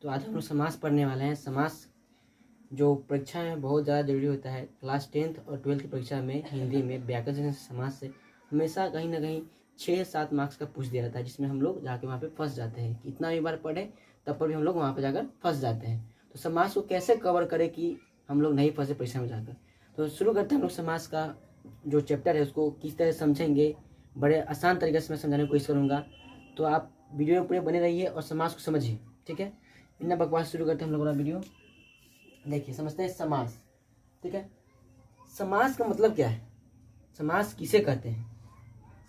तो आज हम लोग समास पढ़ने वाले हैं। समास जो परीक्षा में बहुत ज़्यादा जरूरी होता है। क्लास 10th और 12th की परीक्षा में हिंदी में व्याकरण से समास से हमेशा कहीं ना कहीं 6-7 मार्क्स का पूछ दिया जाता है, जिसमें हम लोग जाके वहाँ पे फंस जाते हैं। कितना भी बार पढ़े तब पर भी हम लोग वहाँ पर जाकर फंस जाते हैं। तो समास को कैसे कवर करें कि हम लोग नहीं फंसे परीक्षा में जाकर। तो शुरू करते हैं हम लोग समास का जो चैप्टर है उसको किस तरह समझेंगे। बड़े आसान तरीके से मैं समझाने की कोशिश करूँगा, तो आप वीडियो में पूरे बने रहिए और समास को समझिए, ठीक है। बिना बकवास शुरू करते हैं हम लोग अपना वीडियो। देखिए समझते हैं समास, ठीक है। समास का मतलब क्या है, समास किसे कहते हैं,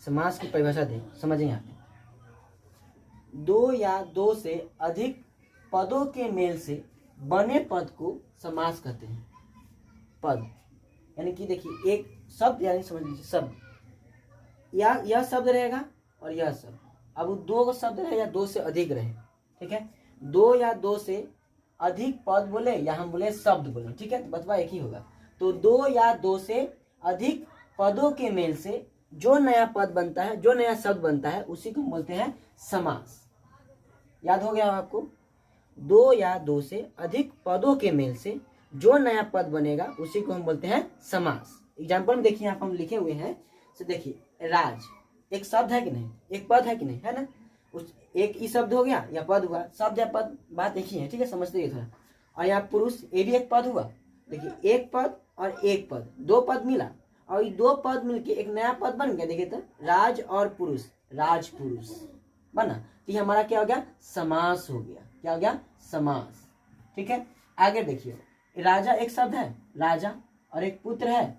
समास की परिभाषा दें, समझें यहाँ पे। दो या दो से अधिक पदों के मेल से बने पद को समास कहते हैं। पद यानी कि देखिए एक शब्द, यानी समझ लीजिए शब्द, या यह शब्द रहेगा और यह शब्द। अब दो शब्द रहे या दो से अधिक रहे, ठीक है। दो या दो से अधिक पद बोले या हम बोले शब्द बोले, ठीक है, तो बतवा एक ही होगा। तो दो या दो से अधिक पदों के मेल से जो नया पद बनता है, जो नया शब्द बनता है, उसी को बोलते हैं समास। याद हो गया आपको। दो या दो से अधिक पदों के मेल से जो नया पद बनेगा उसी को हम बोलते हैं समास। एग्जाम्पल में देखिए यहाँ पर हम लिखे हुए हैं, तो देखिए राज एक शब्द है कि नहीं, एक पद है कि नहीं, है ना। उस एक ही शब्द हो गया या पद हुआ, शब्द या पद बात एक ही है, ठीक है, समझते रहिए थोड़ा। और यहाँ पुरुष ये भी एक पद हुआ। देखिए एक पद और एक पद, दो पद मिला और ये दो पद मिलके एक नया पद बन गया। देखिए तो राज और पुरुष, राज पुरुष बना, तो ये हमारा क्या हो गया, समास हो गया। क्या हो गया, समास, ठीक है। आगे देखिए राजा एक शब्द है, राजा, और एक पुत्र है,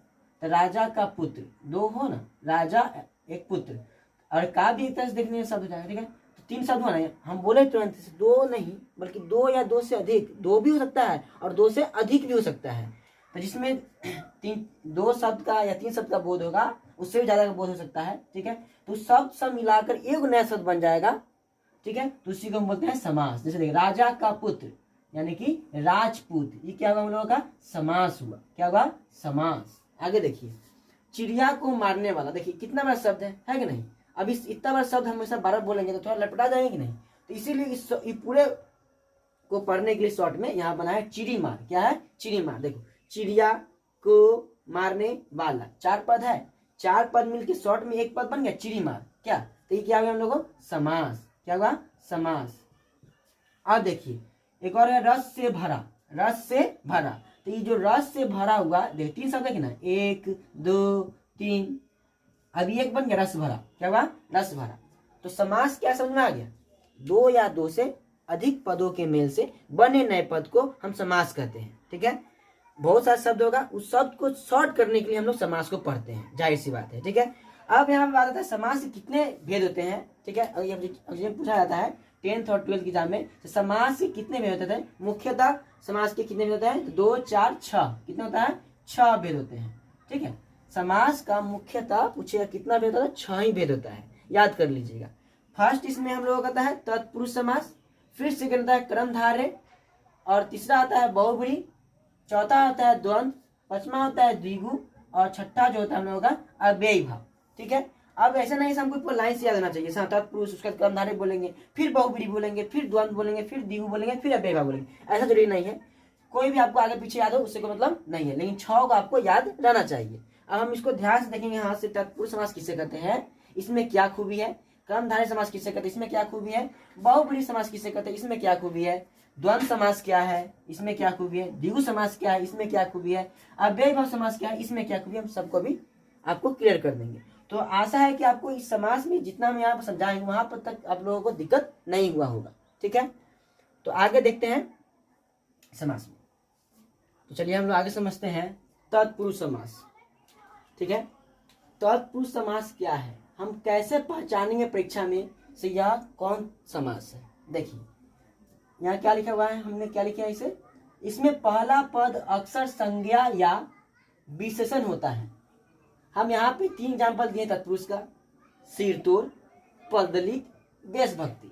तो राजा का पुत्र, दो हो ना, राजा एक पुत्र, और का भी एक तरह से देखने में शब्द हो जाएगा, ठीक है। तो तीन शब्द होना है। हम बोले तुरंत से दो नहीं बल्कि दो या दो से अधिक, दो भी हो सकता है और दो से अधिक भी हो सकता है। तो जिसमें दो शब्द का या तीन शब्द का बोध होगा उससे भी ज्यादा का बोध हो सकता है, ठीक है। तो शब्द सब मिलाकर एक नया शब्द बन जाएगा, ठीक है, तो उसी को हम बोलते हैं समास। जैसे देखिए राजा का पुत्र यानी कि राजपूत, ये क्या हुआ हम लोगों का, समास हुआ। क्या हुआ, समास। आगे देखिए चिड़िया को मारने वाला, देखिए कितना बड़ा शब्द है कि नहीं। अब इस इतना बड़ा शब्द हमेशा बार बोलेंगे तो थोड़ा लटपटा जाएंगे कि नहीं। तो इसीलिए इस पूरे को पढ़ने के लिए शॉर्ट में यहाँ बना है चिड़ी मार। क्या है, चिड़ी मार। देखो चिड़िया को मारने वाला, चार पद है, चार पद मिलके शॉर्ट में एक पद बन गया चिड़ी मार। क्या, तो ये क्या हुआ हम लोगों को, समास। क्या हुआ, समास। अब देखिए एक और है रस से भरा, रस से भरा। तो ये जो रस से भरा हुआ, देखिए तीन शब्द है कि ना, एक दो तीन, अभी एक बन गया रस भरा। क्या हुआ, रस भरा। तो समास क्या समझ में आ गया, दो या दो से अधिक पदों के मेल से बने नए पद को हम समास कहते हैं, ठीक है। बहुत सारे शब्द होगा, उस शब्द को शॉर्ट करने के लिए हम लोग समास को पढ़ते हैं, जाहिर सी बात है, ठीक है। अब यहाँ पे बात आता है समास के कितने भेद होते हैं, ठीक है। अगर पूछा जाता है 10th और 12th की एग्जाम में, तो समास के कितने भेद होते हैं, मुख्यतः समास के कितने भेद होते हैं, तो 2, 4, 6, कितने होता है, 6 भेद होते हैं, ठीक है। समास का मुख्यतः पूछेगा कितना भेद होता है, 6 ही भेद होता है, याद कर लीजिएगा। फर्स्ट इसमें हम लोगों का आता है तत्पुरुष समास, फिर सेकंड आता है कर्मधारय, और तीसरा आता है बहुब्रीहि, चौथा होता है द्वंद्व, पांचवा होता है द्विगु, और छठा जो होता है हम लोगों का अव्ययी भाव, ठीक है। अब ऐसा नहीं हमको लाइन से याद होना चाहिए, तत्पुरुष उसका कर्मधारय बोलेंगे, फिर बहुब्रीहि बोलेंगे, फिर द्वंद्व बोलेंगे, फिर द्विगु बोलेंगे, फिर अव्ययी भाव बोलेंगे, ऐसा जरूरी नहीं है। कोई भी आपको आगे पीछे याद हो उससे कोई मतलब नहीं है, लेकिन 6 को आपको याद रहना चाहिए। अब हम इसको ध्यान से देखेंगे, यहाँ से तत्पुरुष समास किसे कहते हैं, इसमें क्या खूबी है, कर्मधारय समास किसे कहते हैं, इसमें क्या खूबी है, बहुब्रीहि समास किसे कहते हैं, इसमें क्या खूबी है, द्वंद्व समास क्या है, इसमें क्या खूबी है, द्विगु समास क्या है, इसमें क्या खूबी है, अव्ययी भाव समास क्या है, इसमें क्या खूबी है, हम सबको भी आपको क्लियर कर देंगे। तो आशा है कि आपको इस समास में जितना हम यहाँ पर समझाएंगे वहां पर तक आप लोगों को दिक्कत नहीं हुआ होगा, ठीक है। तो आगे देखते हैं समास में। तो चलिए हम लोग आगे समझते हैं तत्पुरुष समास, ठीक है। तत्पुरुष समास क्या है, हम कैसे पहचानेंगे परीक्षा में से यह कौन समास है। देखिए यहाँ क्या लिखा हुआ है, हमने क्या लिखा है इसे, इसमें पहला पद अक्सर संज्ञा या विशेषण होता है। हम यहाँ पे 3 एग्जाम्पल दिए तत्पुरुष का, सिरतोड़, पदलित, देशभक्ति।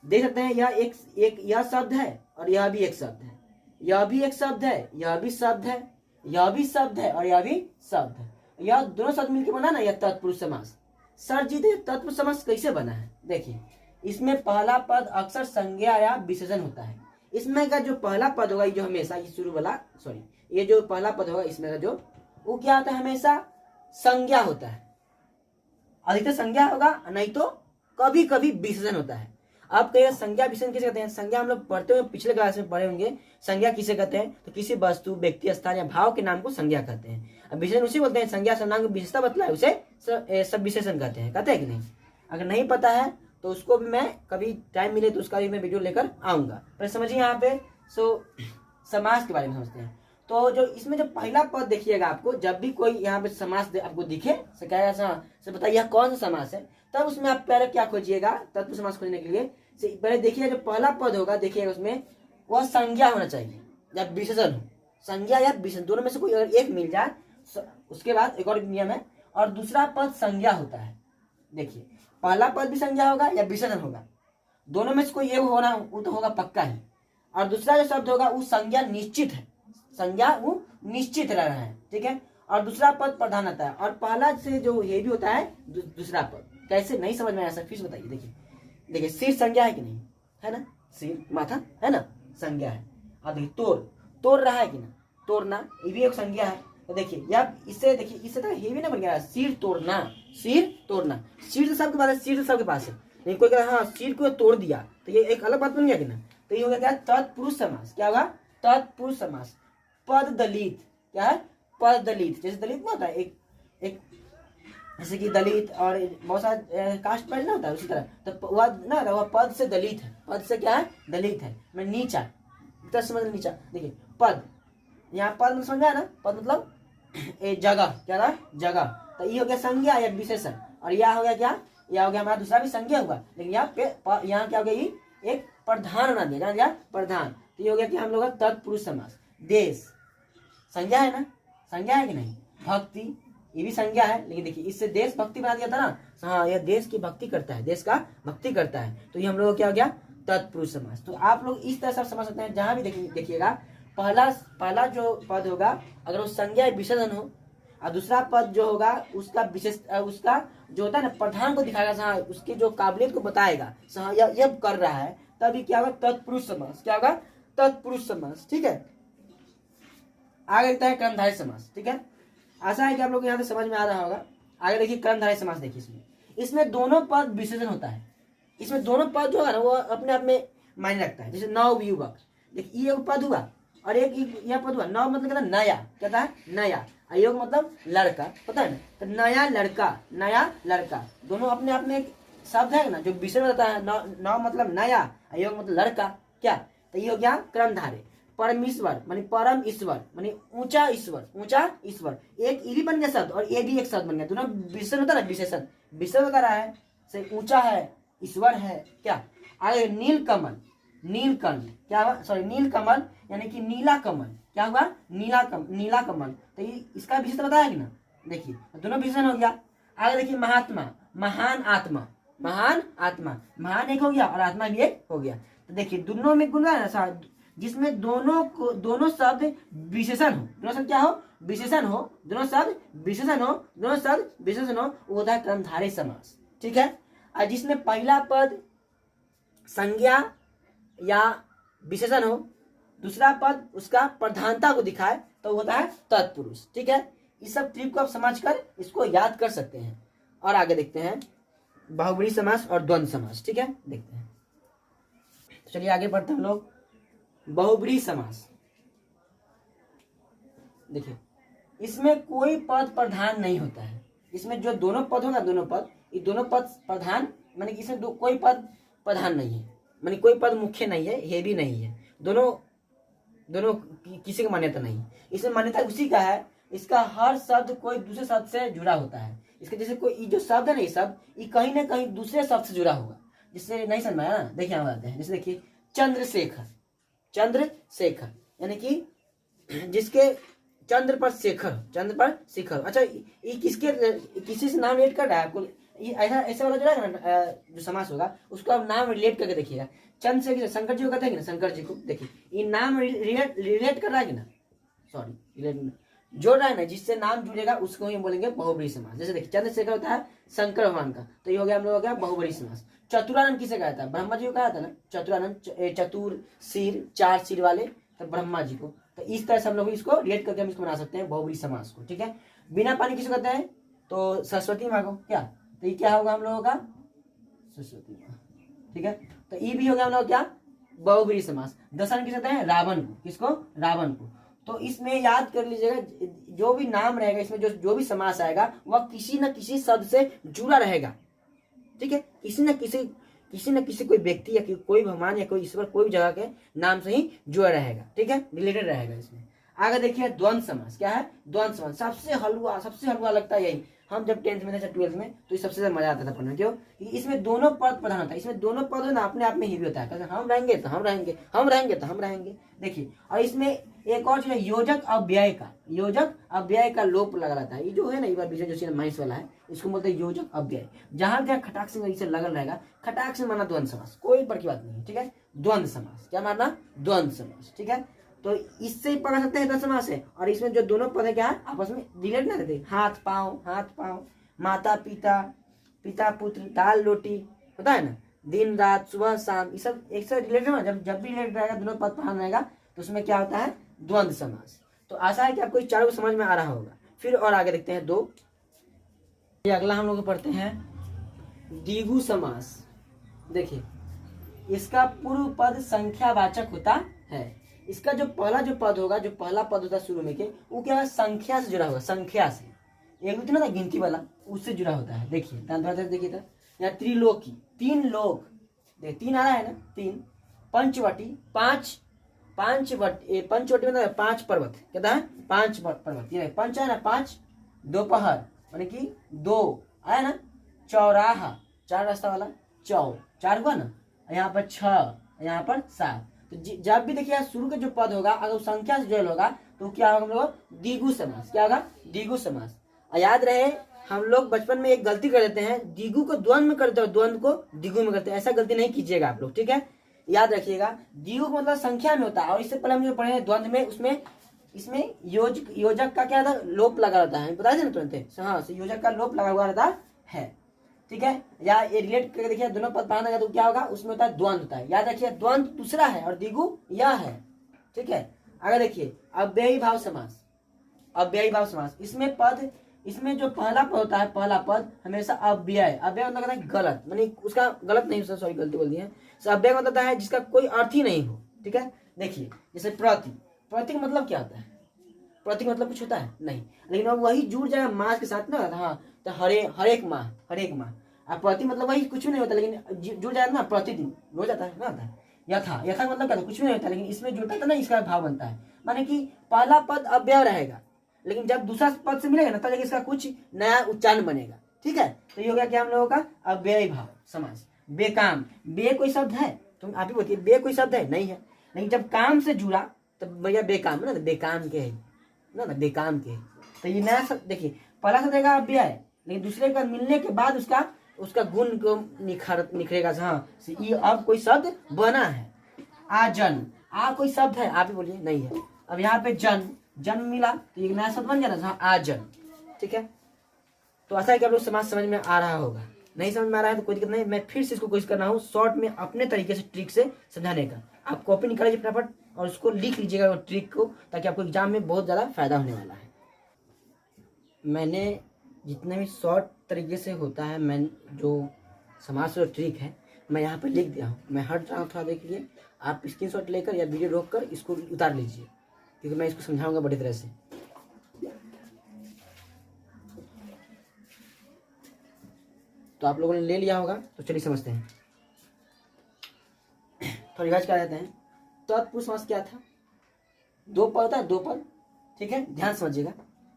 देख सकते हैं यह एक यह शब्द है और यह भी एक शब्द है, यह भी एक शब्द है, यह भी शब्द है, यह भी शब्द है और यह भी शब्द है। यह दोनों शब्द मिलकर बना ना यह तत्पुरुष समास। सर जी तत्पुरुष समास कैसे बना है, देखिए इसमें पहला पद अक्सर संज्ञा या विशेषण होता है। इसमें का जो पहला पद होगा, ये जो हमेशा ये शुरू वाला, सॉरी, ये जो पहला पद होगा इसमें का जो, वो क्या होता है, हमेशा संज्ञा होता है। अधिकतर संज्ञा होगा, नहीं तो कभी कभी विशेषण होता है। आप कहिए संज्ञा विशेषण किसे कहते हैं? संज्ञा हम लोग पढ़ते हुए पिछले क्लास में पढ़े होंगे। संज्ञा किसे कहते हैं? तो किसी वस्तु, व्यक्ति, स्थान या भाव के नाम को संज्ञा कहते हैं। अब विशेषण उसी बोलते हैं, संज्ञा सर्वनाम की विशेषता बतलाए उसे सब विशेषण कहते हैं कि नहीं? अगर नहीं पता है तो उसको भी मैं कभी टाइम मिले तो उसका भी मैं वीडियो लेकर आऊंगा। पर समझिए यहाँ पे समास के बारे में समझते हैं। तो जो इसमें जो पहला पद देखिएगा, आपको जब भी कोई यहाँ पे समास आपको दिखे, से बताइए कौन सा समास है, तब उसमें आप पहले क्या खोजिएगा, तत्पुरुष समास खोजने के लिए पहले देखिए जो पहला पद होगा, देखिएगा उसमें वह संज्ञा होना चाहिए या विशेषण हो। संज्ञा या विशेषण दोनों में से कोई अगर एक मिल जाए, उसके बाद एक और नियम है, और दूसरा पद संज्ञा होता है। देखिए पहला पद भी संज्ञा होगा या विशेषण होगा, दोनों में से कोई एक होना, वो तो होगा पक्का ही। और दूसरा जो शब्द होगा वो संज्ञा निश्चित है, संज्ञा वो निश्चित रह रहा है, ठीक है। और दूसरा पद प्रधान आता है, और पहला से जो ये भी होता है दूसरा पद। कैसे नहीं समझ में आया सर, फिर बताइए। देखिए सिर संज्ञा है कि नहीं है ना, सिर माथा है ना, संज्ञा है। अब देखिए तोड़ रहा है कि ना, तोड़ना ये भी एक संज्ञा है। तो देखिए या इससे, देखिए इससे तो ये भी ना बन गया, सिर तोड़ना, सिर तोड़ना। सिर तो सबके पास है, सिर तो सबके पास है, नहीं कोई कह हाँ सिर को तोड़ दिया, तो ये एक अलग बात बन गया कि ना। तो ये हो गया क्या, तत्पुरुष समास। क्या होगा, तत्पुरुष समास। पद दलित, क्या है, पद दलित। जैसे दलित में होता है एक जैसे कि दलित और बहुत सारा कास्ट पैड ना होता है, उसी तरह तो वह पद से दलित है। पद से क्या है, दलित है, मैं नीचा, इतना समझ नीचा। देखिए पद, यहाँ पद में समझ आया ना, पद मतलब जगह, क्या रहा, जगह। तो ये हो गया संज्ञा या विशेषण, और यह हो गया क्या, यह हो गया हमारा दूसरा भी संज्ञा हुआ, लेकिन यहाँ क्या हो गया, ये एक प्रधान बना दिया, क्या प्रधान। तो ये हो गया कि हम लोग का तत्पुरुष समास। देश संज्ञा है ना, संज्ञा है कि नहीं। भक्ति ये भी संज्ञा है, लेकिन देखिए इससे देश भक्ति बना दिया था ना, हाँ यह देश की भक्ति करता है, देश का भक्ति करता है। तो ये हम लोग क्या हो गया, तत्पुरुष समास। तो आप लोग इस तरह से समझ सकते हैं, जहां भी देखिएगा पहला जो पद होगा, अगर वो संज्ञा विशेषण हो, और दूसरा पद जो होगा उसका विशेष, उसका जो होता है ना प्रधान को दिखाएगा, उसकी जो काबिलियत को बताएगा, यह कर रहा है, तभी क्या होगा, तत्पुरुष समास। क्या होगा, तत्पुरुष समास, ठीक है। आगे लिखता है कर्मधारय समास, ठीक है। आशा है कि आप लोग यहाँ से समझ में आ रहा होगा। आगे देखिए कर्मधारय समास। देखिए इसमें दोनों पद विशेषण होता है, इसमें दोनों पद जो है ना वो अपने आप में मायने रखता है। जैसे नव युवक, देखिए ये पद हुआ और एक यह पद हुआ। नव मतलब क्या, नया, क्या है, नया। योग मतलब लड़का, पता है ना, तो नया लड़का, नया लड़का, दोनों अपने आप में एक शब्द है ना जो विषय में रहता है। नव मतलब नया, योग मतलब लड़का, क्या। तो ये हो गया कर्मधारय। परमेश्वर मानी परम ईश्वर, मानी ऊंचा ईश्वर, ऊंचा ईश्वर। एक ई भी बन गया शब्द और ए भी एक शब्द बन गया, दोनों विशेषण होता है ना, विशेषण विशेषण बता रहा है, से ऊंचा है, ईश्वर है, क्या। आगे नीलकमल, नीलकंठ, क्या हुआ, सॉरी नीलकमल यानी कि नीला कमल, क्या हुआ, नीला कमल। तो ये इसका विशेषण बताया कि ना, देखिए दोनों विशेषण हो गया। आगे देखिए महात्मा, महान आत्मा, महान आत्मा, महान एक हो गया और आत्मा भी एक हो गया। तो देखिए दोनों में गुण है ना, जिसमें दोनों शब्द विशेषण हो, दोनों शब्द क्या हो, विशेषण हो, दोनों शब्द विशेषण हो, दोनों शब्द विशेषण हो, वो होता है कर्मधारय समास, ठीक है। और जिसमें पहला पद संज्ञा या विशेषण हो, दूसरा पद उसका प्रधानता को दिखाए, तो होता है तत्पुरुष, ठीक है। इस सब ट्रिक को आप समझकर इसको याद कर सकते हैं। और आगे देखते हैं बहुब्रीहि समास और द्वंद्व समास, ठीक है, देखते हैं। तो चलिए आगे बढ़ते हैं हम लोग। बहुब्रीहि समास, देखिए इसमें कोई पद प्रधान नहीं होता है। इसमें जो दोनों पद होगा, दोनों पद, ये दोनों पद प्रधान, माने कि इसमें कोई पद प्रधान नहीं है, माने कोई पद मुख्य नहीं है, ये भी नहीं है, दोनों किसी की मान्यता नहीं। इसमें मान्यता उसी का है, इसका हर शब्द कोई दूसरे शब्द से जुड़ा होता है। इसके जैसे कोई जो शब्द है ना, ये शब्द ये कहीं ना कहीं दूसरे शब्द से जुड़ा होगा, जिससे नहीं समझ में आया ना, देखिए हम आते हैं। जैसे देखिए चंद्रशेखर, चंद्रशेखर यानी कि जिसके चंद्र पर शेखर, चंद्र पर शिखर। अच्छा ये किसी से नाम रिलेट कर रहा है आपको, ये ऐसा वाला जो है ना जो समास होगा उसको आप नाम रिलेट करके देखिएगा। चंद्र से शंकर जी को कहते हैं कि ना, शंकर जी को, देखिए ये नाम रिलेट कर रहा है कि ना, सॉरी रिलेट जोड़ रहा है ना, जिससे नाम जुड़ेगा उसको ही बोलेंगे बहुब्रीहि समास। जैसे देखिए चंद्रशेखर होता है शंकर भगवान का, तो ये हो गया हम लोग हो गया बहुब्रीहि समास। चतुरानन किसे कहा था? ब्रह्मा जी को कहा था ना चतुरानन, चतुर सिर, 4 सिर वाले, तो ब्रह्मा जी को। तो इस तरह से हम लोग इसको रिलेट करके हम इसको बना सकते हैं बहुब्रीहि समास को। ठीक है, बिना पानी किसे कहते हैं? तो सरस्वती माँ को। क्या? तो ये क्या होगा हम लोगों का? सरस्वती माँ। ठीक है, तो ये भी हो गया हम लोग क्या? बहुब्रीहि समास। दशरन किसे कहते हैं? रावण को। किसको? रावण को। तो इसमें याद कर लीजिएगा, जो भी नाम रहेगा इसमें, जो भी समास आएगा वह किसी न किसी शब्द से जुड़ा रहेगा। ठीक है, किसी न किसी कोई व्यक्ति या कोई भगवान या कोई ईश्वर, कोई भी जगह के नाम से ही जुड़ा रहेगा। ठीक है, रिलेटेड रहेगा इसमें। आगे देखिए द्वंद्व समास। क्या है? द्वंद्व समास सबसे हलवा लगता है यही। हम जब 10th में थे, 12th में, तो ये सबसे मजा आता था पढ़ने। क्यों? क्योंकि इसमें दोनों पद प्रधान होता है। इसमें दोनों पद है ना, अपने आप में ही भी होता है। हम रहेंगे तो हम रहेंगे, हम रहेंगे तो हम रहेंगे। देखिए, और इसमें एक और चीज है, योजक अव्यय का लोप लगा रहता है। ये जो है ना, ये बार विजय जोशी माइंस वाला है, इसको बोलते हैं योजक अव्यय। जहां जहां खटाक से लगल रहेगा, खटाक से माना द्वंद्व समास, कोई बड़ी बात नहीं। ठीक है, द्वंद्व समास। क्या मानना? द्वंद्व समास। ठीक है, तो इससे ही पकड़ सकते हैं द्वंद्व समास है। और इसमें जो दोनों पद है क्या है, आपस में रिलेट ना रहते। हाथ पाँव, माता पिता, पिता पुत्र, दाल रोटी, होता है ना, दिन रात, सुबह शाम, ये सब एक साथ रिलेटेड है। जब भी रिलेटेड रहेगा, दोनों पद प्रधान रहेगा, तो उसमें क्या होता है? द्वंद्व समास। तो आशा है कि आपको इस चारों समझ में आ रहा होगा। फिर और आगे देखते हैं 2। ये अगला हम लोग पढ़ते हैं द्विगु समास। देखिए, इसका पूर्व पद संख्यावाचक होता है। इसका जो पहला पद होता है शुरू में के, वो क्या है? संख्या से जुड़ा होगा। संख्या से, एक भी ना था गिनती वाला, उससे जुड़ा होता है। देखिए देखिए था यहाँ त्रिलोकी, 3 लोक, देख 3 आ रहा है ना, 3। पंचवटी, पंचवटी मतलब 5 पर्वत। कहता है 5 पर्वत। ये पंच है ना, 5। दोपहर माने कि 2 आया ना। चौराहा, 4 रास्ता वाला, 4 हुआ ना। यहाँ पर 6, यहाँ पर 7। तो जब भी देखिए शुरू का जो पद होगा, अगर संख्या से जुड़ा होगा, तो क्या होगा हम लोग? द्विगु समास। क्या होगा? द्विगु समास। याद रहे, हम लोग बचपन में एक गलती कर देते हैं, द्विगु को द्वंद्व में करते हैं, द्वंद्व को द्विगु में करते हैं। ऐसा गलती नहीं कीजिएगा आप लोग। ठीक है, याद रखिएगा, द्विगु मतलब संख्या में होता है। और इससे पहले हम जो पढ़े हैं द्वंद्व में, उसमें इसमें योजक का क्या था? लोप लगा रहता है। बता दें ना तुरंत। हाँ, योजक का लोप लगा हुआ रहता है। ठीक है, या ये रिलेट करके देखिए, दोनों पद प्रधान होगा तो क्या होगा? उसमें होता है द्वंद्व होता है। याद रखिए, द्वंद्व दूसरा है और द्विगु यह है। ठीक है, आगे देखिए अव्ययी भाव समास। इसमें जो पहला पद होता है, पहला पद हमेशा अव्यय मतलब है गलत, मानी उसका गलत नहीं, सॉरी गलती बोल दी है। अव्यय मतलब है जिसका कोई अर्थ ही नहीं हो। ठीक है, देखिए जैसे प्रतीक मतलब क्या होता है? प्रतीक मतलब कुछ होता है नहीं, लेकिन अब वही जुड़ जाएगा मास के साथ ना। हाँ, तो हरेक माह। अब प्रति मतलब वही कुछ भी नहीं होता, लेकिन जुड़ जाएगा ना, प्रतिदिन हो जाता है ना। यथा मतलब क्या था? कुछ भी नहीं होता, लेकिन इसमें जुड़ता था ना, इसका भाव बनता है। माने कि पहला पद अव्यय रहेगा, लेकिन जब दूसरा पद से मिलेगा ना, तब इसका कुछ नया उच्चारण बनेगा। ठीक है, तो ये हो गया क्या हम लोगों का? अव्ययी भाव समास। बेकाम, बे कोई शब्द है? तुम आप ही बोलिए, बे कोई शब्द है? नहीं है, लेकिन जब काम से जुड़ा तब भैया बेकाम ना, बेकाम के है ना, बेकाम के। तो ये नया शब्द देखिए, पहला शब्द रहेगा अव्यय, लेकिन दूसरे का मिलने के बाद उसका गुण को निखरेगा। हाँ, ये अब कोई शब्द बना है। आजन, कोई शब्द है? आप ही बोलिए, नहीं है। अब यहाँ पे जन्म मिला, तो एक नया शब्द बन गया ना, आजन। ठीक है, तो ऐसा है कि आप लोग समाज समझ में आ रहा होगा। नहीं समझ में आ रहा है तो कोई दिक्कत नहीं, मैं फिर से इसको कोशिश कर रहा हूँ शॉर्ट में अपने तरीके से ट्रिक से समझाने का। आप कॉपी निकाल लीजिए फटाफट और उसको लिख लीजिएगा वो ट्रिक को, ताकि आपको एग्जाम में बहुत ज़्यादा फायदा होने वाला है। मैंने जितने भी शॉर्ट तरीके से होता है, मैं जो समाज से ट्रिक है मैं यहाँ पे लिख दिया हूँ। मैं हट रहा हूँ, थोड़ा देखिए, आप स्क्रीनशॉट लेकर या वीडियो रोक कर इसको उतार लीजिए, क्योंकि मैं इसको समझाऊंगा बड़ी तरह से। तो आप लोगों ने ले लिया होगा, तो चलिए समझते हैं। थोड़ी रिवाइज कर देते हैं। तत्पुरुष समास क्या था? 2 पद होता है, 2 पद। ठीक है, ध्यान समझिएगा,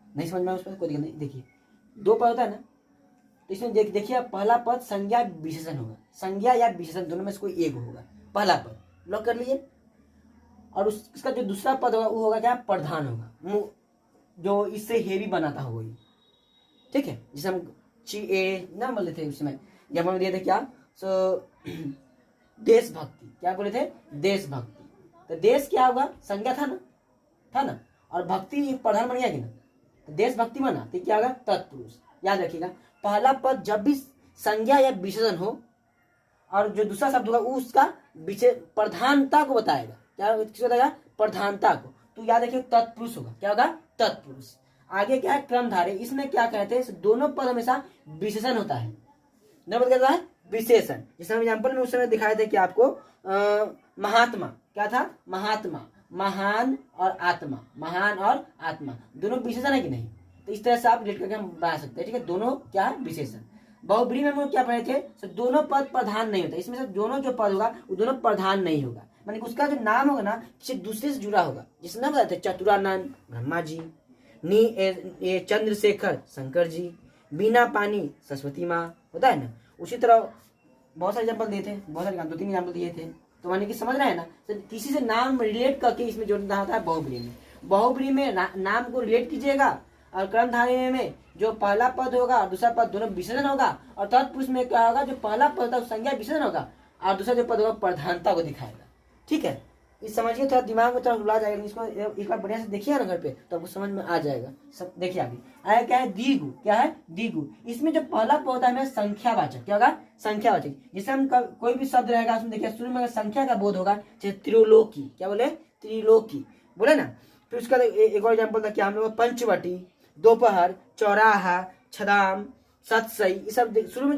नहीं समझ में उस पर कोई दिक्कत नहीं। देखिए 2 पद होता है ना, तो इसमें देखिए पहला पद संज्ञा विशेषण होगा। संज्ञा या विशेषण दोनों में से कोई एक होगा। पहला पद लॉक कर लीजिए। और उसका जो दूसरा पद होगा वो होगा क्या? प्रधान होगा, जो इससे हेवी बनाता होगा ये। ठीक है, जिसे हम ना बोले थे उस समय, जब हम दिए थे क्या? देशभक्ति। क्या बोले थे? देशभक्ति। तो देश क्या होगा? संज्ञा था ना, और भक्ति एक प्रधान बन गया कि ना, तो देशभक्ति बना, तो क्या होगा? तत्पुरुष। याद रखिएगा, पहला पद जब भी संज्ञा या विशेषण हो और जो दूसरा शब्द होगा वो उसका प्रधानता को बताएगा। क्या किसको बताएगा? प्रधानता को। तो याद रखिए तत्पुरुष होगा। क्या होगा? तत्पुरुष। आगे क्या है? क्रमधारय। इसमें क्या कहते हैं? दोनों पद हमेशा विशेषण होता है। दोनों पद क्या होता है? विशेषण। जिसमें एग्जाम्पल में उस समय दिखाए थे कि आपको महात्मा, क्या था? महात्मा, महान और आत्मा, महान और आत्मा दोनों विशेषण है कि नहीं? तो इस तरह से आप रिलेट करके हम बना सकते हैं। ठीक है, दोनों क्या है? विशेषण। बहुब्रीहि में हम लोग क्या पढ़े थे? तो दोनों पद प्रधान नहीं होता। इसमें से दोनों जो पद होगा वो दोनों प्रधान नहीं होगा, माने उसका जो नाम होगा ना किसी दूसरे से जुड़ा होगा। जिससे नाम बताते चतुरानंद ब्रह्मा जी, ये चंद्रशेखर शंकर जी, बिना पानी सरस्वती माँ, होता है ना। उसी तरह बहुत सारे एग्जाम्पल दिए थे, बहुत सारे 2-3 एग्जाम्पल दिए थे। तो माने कि समझ रहे हैं ना, तो किसी से नाम रिलेट करके इसमें जोड़ना होता है बहुब्रीहि में। बहुब्रीहि में नाम को रिलेट कीजिएगा, और क्रमधारय में जो पहला पद होगा और दूसरा पद दोनों विशेषण होगा, और तत्पुरुष में क्या होगा? जो पहला पद होगा संज्ञा विशेषण होगा, और दूसरा जो पद होगा प्रधानता को दिखाएगा। ठीक है, इस समझिए, थोड़ा दिमाग में थोड़ा रुला जाएगा। इसको एक बार बढ़िया से देखिए ना घर पे, तो आपको समझ में आ जाएगा। सब देखिए आगे आया क्या है? द्विगु। क्या है? द्विगु। इसमें जो पहला पद है संख्यावाचक। क्या होगा? संख्यावाचक। जैसे हम कोई भी शब्द रहेगा उसमें देखिए शुरू में अगर संख्या का बोध होगा, जैसे त्रिलोकी। क्या बोले? त्रिलोकी बोले ना। फिर उसका एक और एग्जाम्पल था क्या हम लोग? पंचवटी, दोपहर, चौराहा, छदाम, सतसई। ये सब शुरू में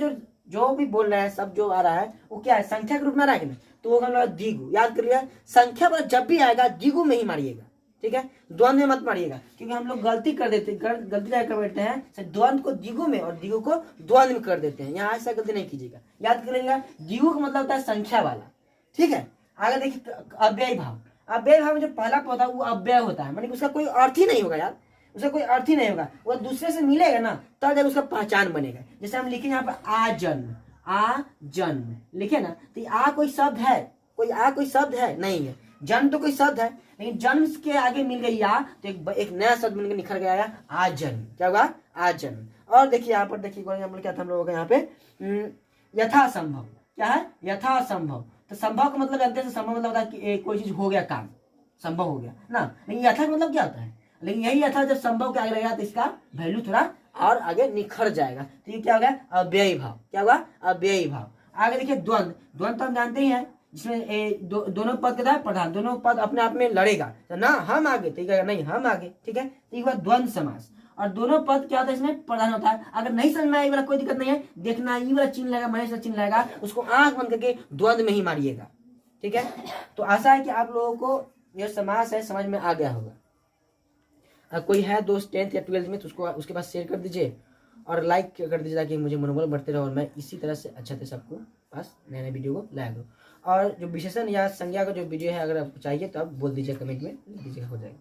जो भी बोल रहे हैं, सब जो आ रहा है वो क्या है? संख्या के रूप में आ रहा है कि नहीं? तो वो हम लोग द्विगु। याद कर लिया, संख्या पर जब भी आएगा द्विगु में ही मारिएगा। ठीक है, द्वंद में मत मारिएगा, क्योंकि हम लोग गलती कर देते गलती कर बैठते हैं, द्वंद को द्विगु में और द्विगु को द्वंद में कर देते हैं। यहाँ ऐसा गलती नहीं कीजिएगा। याद करिएगा, द्विगु का मतलब होता है संख्या वाला। ठीक है, आगे देखिए अव्ययी भाव। अव्ययी भाव में जो पहला पद होता है वो अव्यय होता है, मानी उसका कोई अर्थ ही नहीं होगा यार, उसका कोई अर्थ ही नहीं होगा। वो दूसरे से मिलेगा ना तब जब उसका पहचान बनेगा। जैसे हम लिखे यहाँ पर आ जन्म, आ जन्म लिखे ना, तो आ कोई शब्द है? कोई शब्द है? नहीं है। जन्म तो कोई शब्द है, लेकिन जन्म के आगे मिल गई आ, तो एक नया शब्द मिलकर निखर गया आ जन्म। क्या होगा? आ जन्म। और देखिए यहाँ पर देखिए क्या था हम लोगों का यहाँ पे यथासंभव। क्या है? यथासंभव। तो संभव का मतलब जानते हैं, संभव मतलब होता है कि कोई चीज हो गया, काम संभव हो गया ना। लेकिन यथा का मतलब क्या होता है? लेकिन यही यथा जब संभव के आगे लगेगा तो इसका वैल्यू थोड़ा और आगे निखर जाएगा। तो ये क्या हो गया? अव्ययी भाव। क्या होगा? अव्ययी भाव। आगे देखिए द्वंद। द्वंद तो हम जानते ही हैं, जिसमें दोनों पद के प्रधान, दोनों पद अपने आप में लड़ेगा, तो ना हम आगे तो कहेगा नहीं हम आगे। ठीक है, तो ये हुआ द्वंद समास। और दोनों पद क्या होता है? इसमें प्रधान होता है। अगर नहीं समझ में आएगा कोई दिक्कत नहीं है, देखना ये वाला चिन्ह लगेगा, महेश चिन्ह लगेगा, उसको आंख बंद करके द्वंद में ही मारिएगा। ठीक है, तो आशा है कि आप लोगों को यह समास है समझ में आ गया होगा। कोई है दोस्त 10th या 12th में तो उसको उसके पास शेयर कर दीजिए और लाइक कर दीजिए, ताकि मुझे मनोबल बढ़ते रहे और मैं इसी तरह से अच्छा से सबको पास नए नए वीडियो को लाया करूँ। और जो विशेषण या संज्ञा का जो वीडियो है अगर आपको चाहिए तो आप बोल दीजिए, कमेंट में लिख दीजिएगा, हो जाएगा।